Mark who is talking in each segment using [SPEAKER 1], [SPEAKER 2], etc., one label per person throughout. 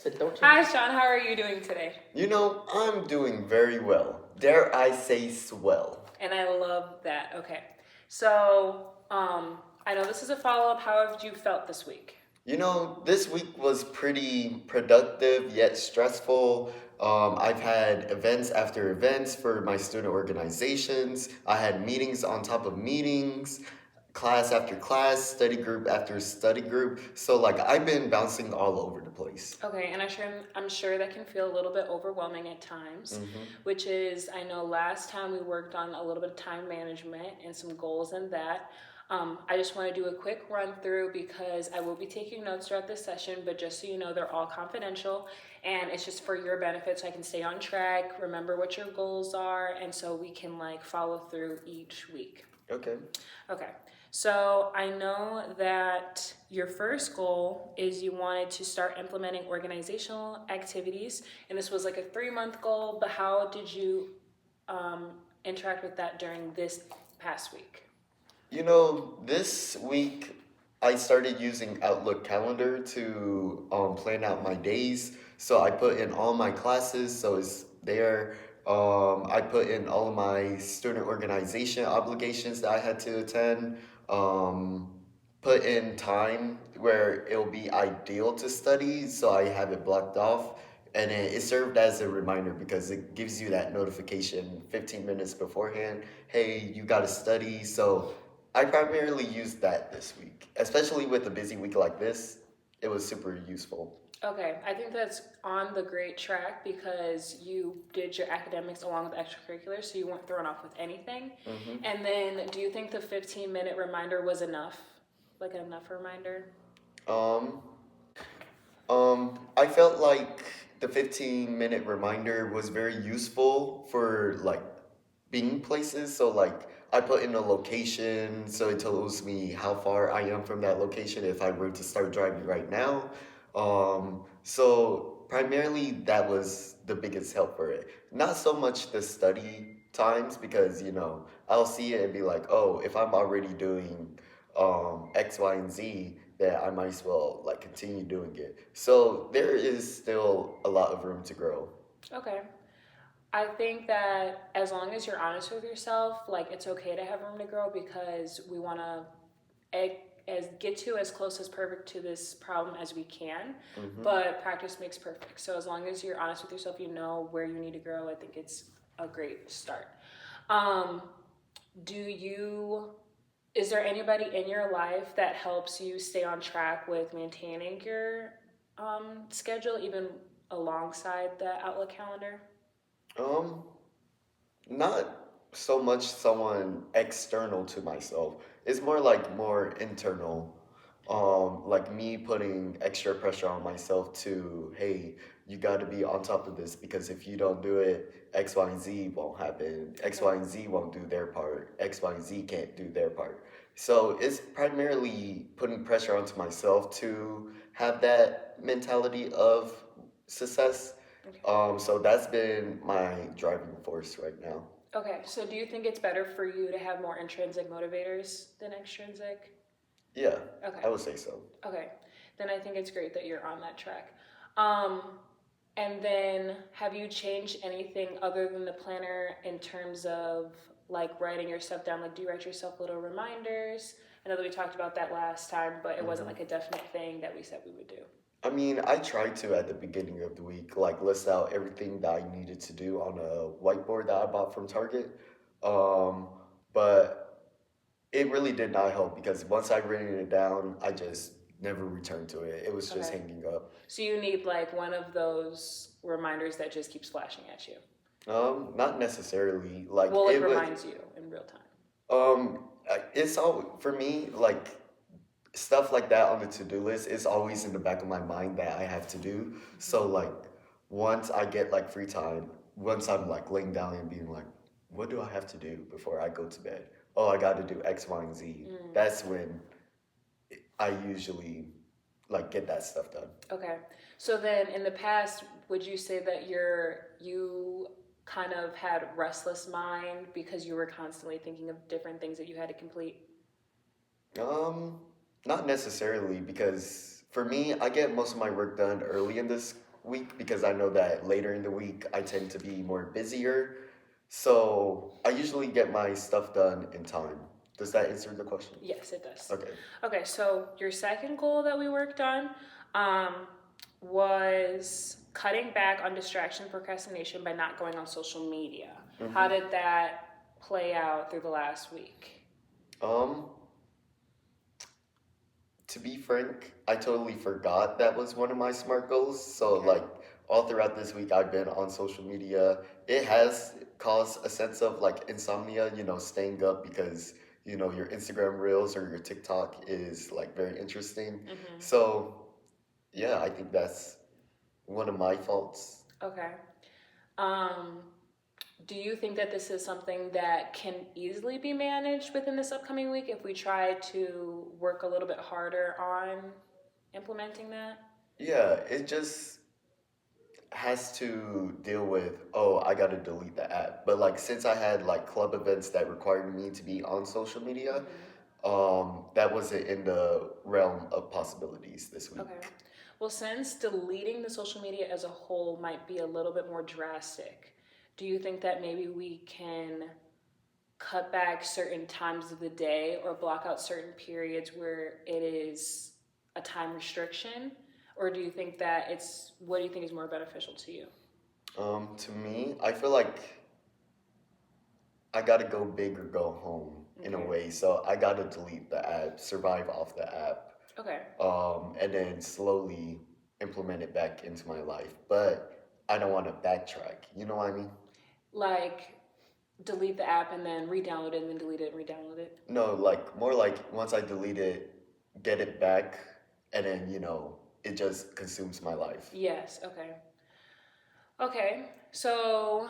[SPEAKER 1] But don't you?
[SPEAKER 2] Hi, Sean. How are you doing today?
[SPEAKER 1] I'm doing very well. Dare I say swell.
[SPEAKER 2] And I love that. Okay. So, I know this is a follow up. How have you felt this week?
[SPEAKER 1] This week was pretty productive yet stressful. I've had events after events for my student organizations. I had meetings on top of meetings, class after class, study group after study group. So, like, I've been bouncing all over the place.
[SPEAKER 2] Okay, and I'm sure that can feel a little bit overwhelming at times,
[SPEAKER 1] Mm-hmm.
[SPEAKER 2] which is, I know last time we worked on a little bit of time management and some goals in that. I just want to do a quick run through because I will be taking notes throughout this session, but just so you know, they're all confidential and it's just for your benefit so I can stay on track, remember what your goals are, and so we can like follow through each week.
[SPEAKER 1] Okay.
[SPEAKER 2] Okay, so I know that your first goal is you wanted to start implementing organizational activities, and this was like a 3 month goal, but how did you interact with that during this past week?
[SPEAKER 1] This week I started using Outlook Calendar to plan out my days. So I put in all my classes, so it's there. I put in all of my student organization obligations that I had to attend. Um, put in time where it'll be ideal to study, so I have it blocked off. And it served as a reminder because it gives you that notification 15 minutes beforehand. Hey, you got to study. So I primarily used that this week, especially with a busy week like this. It was super useful.
[SPEAKER 2] Okay, I think that's on the great track because you did your academics along with extracurriculars, so you weren't thrown off with anything.
[SPEAKER 1] Hmm.
[SPEAKER 2] And then, do you think the 15-minute reminder was enough? Like enough reminder?
[SPEAKER 1] Um, I felt like the 15-minute reminder was very useful for like being places. So like I put in a location, so it tells me how far I am from that location if I were to start driving right now. So primarily that was the biggest help for it. Not so much the study times because I'll see it and be like, oh, if I'm already doing X, Y, and Z, then I might as well like continue doing it. So there is still a lot of room to grow.
[SPEAKER 2] Okay. I think that as long as you're honest with yourself, like it's okay to have room to grow because we want to as get to as close as perfect to this problem as we can.
[SPEAKER 1] Hmm.
[SPEAKER 2] But practice makes perfect. So as long as you're honest with yourself, you know where you need to grow. I think it's a great start. Um, do you? Is there anybody in your life that helps you stay on track with maintaining your schedule, even alongside the Outlook calendar?
[SPEAKER 1] Um, Not so much someone external to myself. It's more like more internal. Like me putting extra pressure on myself to, hey, you got to be on top of this because if you don't do it, X, Y, and Z won't happen. X,
[SPEAKER 2] Okay.
[SPEAKER 1] Y, and Z won't do their part. X, Y, and Z can't do their part. So it's primarily putting pressure onto myself to have that mentality of success.
[SPEAKER 2] Okay.
[SPEAKER 1] So that's been my driving force right now.
[SPEAKER 2] Okay, so do you think it's better for you to have more intrinsic motivators than extrinsic?
[SPEAKER 1] Yeah,
[SPEAKER 2] Okay,
[SPEAKER 1] I would say so.
[SPEAKER 2] okay. Then I think it's great that you're on that track. Um, and then have you changed anything other than the planner in terms of like writing your stuff down? Like, do you write yourself little reminders? I know that we talked about that last time, but it wasn't
[SPEAKER 1] Hmm.
[SPEAKER 2] like a definite thing that we said we would do.
[SPEAKER 1] I mean, I tried to at the beginning of the week, like list out everything that I needed to do on a whiteboard that I bought from Target. Um, but it really did not help because once I written it down, I just never returned to it. It was just
[SPEAKER 2] Okay.
[SPEAKER 1] hanging up.
[SPEAKER 2] So you need like one of those reminders that just keeps flashing at you.
[SPEAKER 1] Not necessarily. Like
[SPEAKER 2] Well, it
[SPEAKER 1] it was.
[SPEAKER 2] reminds you in real time.
[SPEAKER 1] It's all for me. Like stuff like that on the to-do list is always in the back of my mind that I have to do. So like once I get like free time, once I'm like laying down and being like, what do I have to do before I go to bed? Oh, I got to do X, Y, and Z.
[SPEAKER 2] Mm.
[SPEAKER 1] That's when I usually like get that stuff done.
[SPEAKER 2] Okay. So then in the past, would you say that you kind of had restless mind because you were constantly thinking of different things that you had to complete?
[SPEAKER 1] Um, Not necessarily because for me, I get most of my work done early in this week because I know that later in the week I tend to be more busier. So I usually get my stuff done in time. Does that answer the question?
[SPEAKER 2] Yes, it does.
[SPEAKER 1] Okay.
[SPEAKER 2] Okay, so your second goal that we worked on um, was cutting back on distraction and procrastination by not going on social media. How did that play out through the last week?
[SPEAKER 1] Um, to be frank, I totally forgot that was one of my SMART goals. So
[SPEAKER 2] Okay.
[SPEAKER 1] like all throughout this week I've been on social media. It has caused a sense of like insomnia, staying up because your Instagram reels or your TikTok is like very interesting. So yeah, I think that's one of my faults.
[SPEAKER 2] Okay. Um, do you think that this is something that can easily be managed within this upcoming week if we try to work a little bit harder on implementing that?
[SPEAKER 1] Yeah, it just has to deal with, oh, I gotta delete the app. But like since I had like club events that required me to be on social media, that wasn't in the realm of possibilities this week.
[SPEAKER 2] Okay. Well, since deleting the social media as a whole might be a little bit more drastic, do you think that maybe we can cut back certain times of the day or block out certain periods where it is a time restriction? Or do you think that what do you think is more beneficial to you?
[SPEAKER 1] To me, I feel like I gotta go big or go home in a
[SPEAKER 2] Okay.
[SPEAKER 1] way. So I gotta delete the app, survive off the app,
[SPEAKER 2] Okay.
[SPEAKER 1] and then slowly implement it back into my life. But I don't want to backtrack. You know what I mean?
[SPEAKER 2] Like delete the app and then re-download it and then delete it and re-download it.
[SPEAKER 1] No, like more like once I delete it, get it back, and then it just consumes my life.
[SPEAKER 2] Yes, okay. Okay. So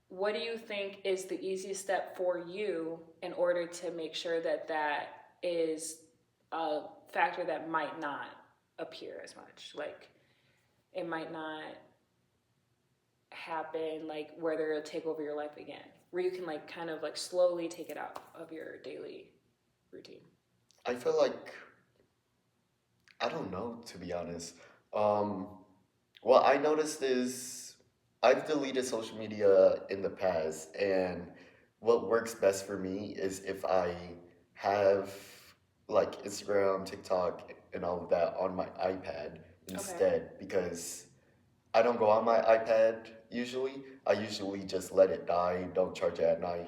[SPEAKER 2] what do you think is the easiest step for you in order to make sure that that is a factor that might not appear as much? Like it might not happen like where it'll take over your life again, where you can like kind of like slowly take it out of your daily routine.
[SPEAKER 1] I feel like I don't know, to be honest. Um, what I noticed is I've deleted social media in the past, and what works best for me is if I have like Instagram, TikTok, and all of that on my iPad
[SPEAKER 2] Okay.
[SPEAKER 1] instead, because I don't go on my iPad usually. I usually just let it die, don't charge it at night,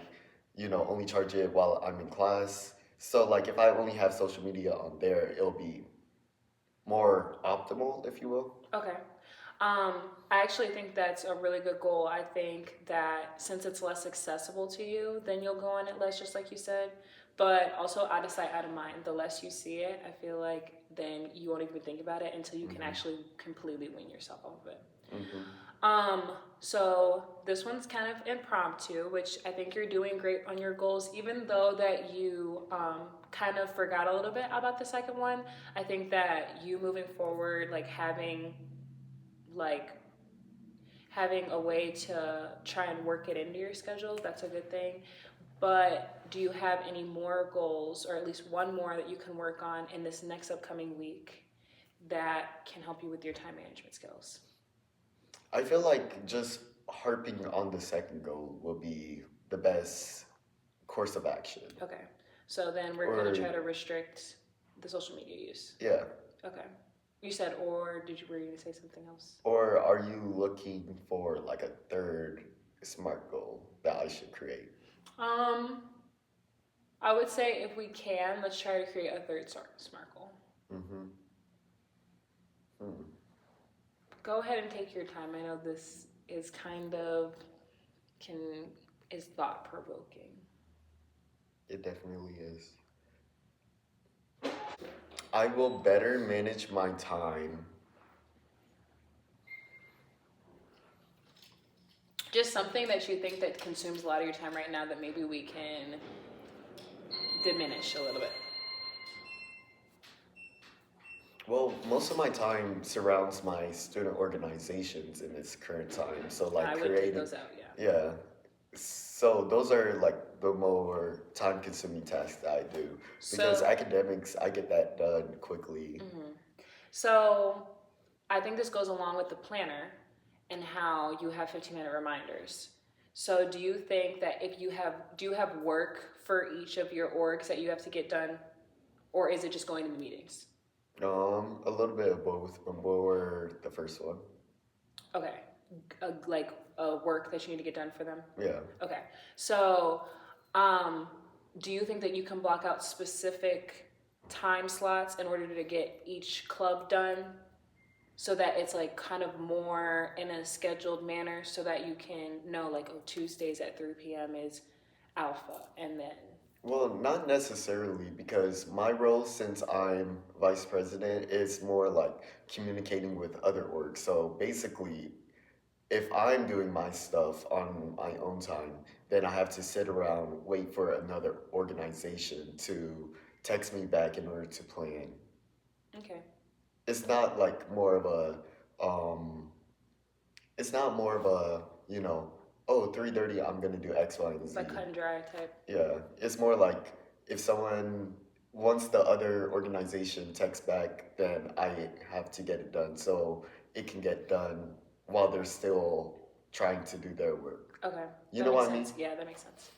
[SPEAKER 1] only charge it while I'm in class. So, like, if I only have social media on there, it'll be more optimal, if you will.
[SPEAKER 2] Okay. Um, I actually think that's a really good goal. I think that since it's less accessible to you, then you'll go on it less, just like you said. But also out of sight, out of mind. The less you see it, I feel like then you won't even think about it until you can actually completely wean yourself off of it. So this one's kind of impromptu, which I think you're doing great on your goals, even though that you kind of forgot a little bit about the second one. I think that you moving forward, like having a way to try and work it into your schedule, that's a good thing. But do you have any more goals, or at least one more that you can work on in this next upcoming week that can help you with your time management skills?
[SPEAKER 1] I feel like just harping on the second goal will be the best course of action.
[SPEAKER 2] Okay. So then we're going to try to restrict the social media use.
[SPEAKER 1] Yeah.
[SPEAKER 2] Okay. You said, or were you going to say something else?
[SPEAKER 1] Or are you looking for like a third SMART goal that I should create?
[SPEAKER 2] Um, I would say if we can, let's try to create a third SMART goal.
[SPEAKER 1] Mm-hmm.
[SPEAKER 2] Go ahead and take your time. I know this is is thought provoking.
[SPEAKER 1] It definitely is. I will better manage my time.
[SPEAKER 2] Just something that you think that consumes a lot of your time right now that maybe we can diminish a little bit.
[SPEAKER 1] Well, most of my time surrounds my student organizations in this current time. So like
[SPEAKER 2] I would take
[SPEAKER 1] creating,
[SPEAKER 2] those out, yeah.
[SPEAKER 1] yeah. So those are like the more time-consuming tasks that I do because
[SPEAKER 2] So,
[SPEAKER 1] academics, I get that done quickly.
[SPEAKER 2] so I think this goes along with the planner and how you have 15-minute reminders. So do you think that if do you have work for each of your orgs that you have to get done, or is it just going to the meetings?
[SPEAKER 1] A little bit of both, but more the first one.
[SPEAKER 2] Okay, like a work that you need to get done for them?
[SPEAKER 1] Yeah.
[SPEAKER 2] Okay, so um, do you think that you can block out specific time slots in order to get each club done so that it's like kind of more in a scheduled manner so that you can know like, oh, Tuesdays at 3 p.m. is alpha, and then
[SPEAKER 1] Well, not necessarily because my role, since I'm vice president, is more like communicating with other orgs. So basically, if I'm doing my stuff on my own time, then I have to sit around, wait for another organization to text me back in order to plan.
[SPEAKER 2] okay,
[SPEAKER 1] It's not like more of a, um, it's not more of a, oh, 3:30, I'm gonna do X, Y, and
[SPEAKER 2] it's
[SPEAKER 1] Z.
[SPEAKER 2] like cut and dry type.
[SPEAKER 1] Yeah, it's more like if someone, once the other organization texts back, then I have to get it done so it can get done while they're still trying to do their work.
[SPEAKER 2] Okay,
[SPEAKER 1] You
[SPEAKER 2] that
[SPEAKER 1] know
[SPEAKER 2] makes
[SPEAKER 1] what I mean?
[SPEAKER 2] sense. Yeah, that makes sense.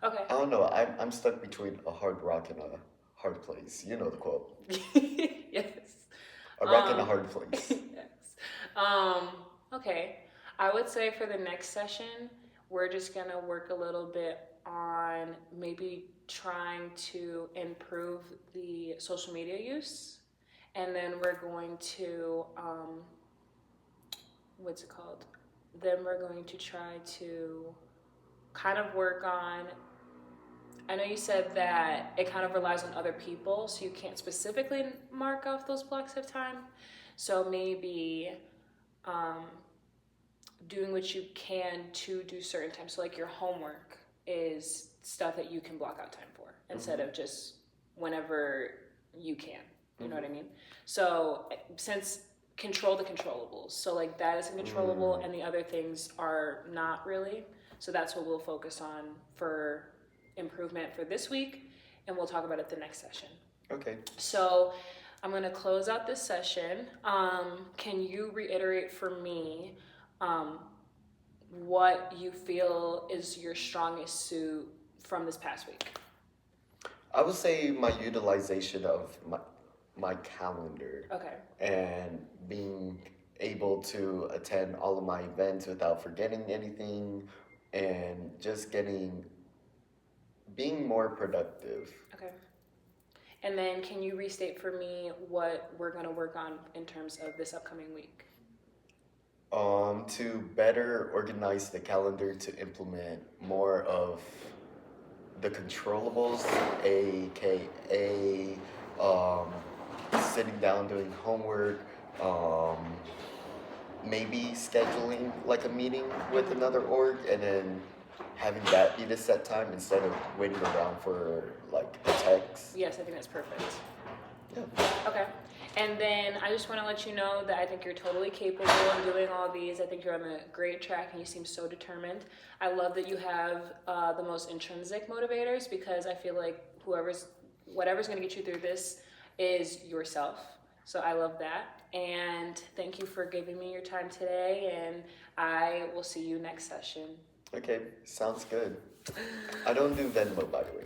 [SPEAKER 2] Okay.
[SPEAKER 1] I don't know. I'm stuck between a hard rock and a hard place. You know the quote.
[SPEAKER 2] Yes.
[SPEAKER 1] A rock and a
[SPEAKER 2] Um,
[SPEAKER 1] hard place.
[SPEAKER 2] yes. Um, okay. I would say for the next session, we're just gonna work a little bit on maybe trying to improve the social media use. And then we're going to, what's it called? Then we're going to try to kind of work on, I know you said that it kind of relies on other people, so you can't specifically mark off those blocks of time. So maybe um, doing what you can to do certain times. So like your homework is stuff that you can block out time for instead of just whenever you can. You know what I mean? So since control the controllables. So like that is uncontrollable and the other things are not really. So that's what we'll focus on for improvement for this week, and we'll talk about it the next session.
[SPEAKER 1] Okay.
[SPEAKER 2] So I'm going to close out this session. Can you reiterate for me what you feel is your strongest suit from this past week?
[SPEAKER 1] I would say my utilization of my calendar.
[SPEAKER 2] Okay.
[SPEAKER 1] And being able to attend all of my events without forgetting anything and just being more productive.
[SPEAKER 2] Okay. And then can you restate for me what we're going to work on in terms of this upcoming week?
[SPEAKER 1] To better organize the calendar to implement more of the controllables, aka sitting down doing homework, maybe scheduling like a meeting with another org and then having that be the set time instead of waiting around for like a text.
[SPEAKER 2] Yes, I think that's perfect.
[SPEAKER 1] Yeah.
[SPEAKER 2] Okay. And then I just want to let you know that I think you're totally capable of doing all these. I think you're on a great track and you seem so determined. I love that you have the most intrinsic motivators because I feel like whatever's going to get you through this is yourself. So I love that. And thank you for giving me your time today. And I will see you next session.
[SPEAKER 1] Okay, sounds good. I don't do Venmo, by the way.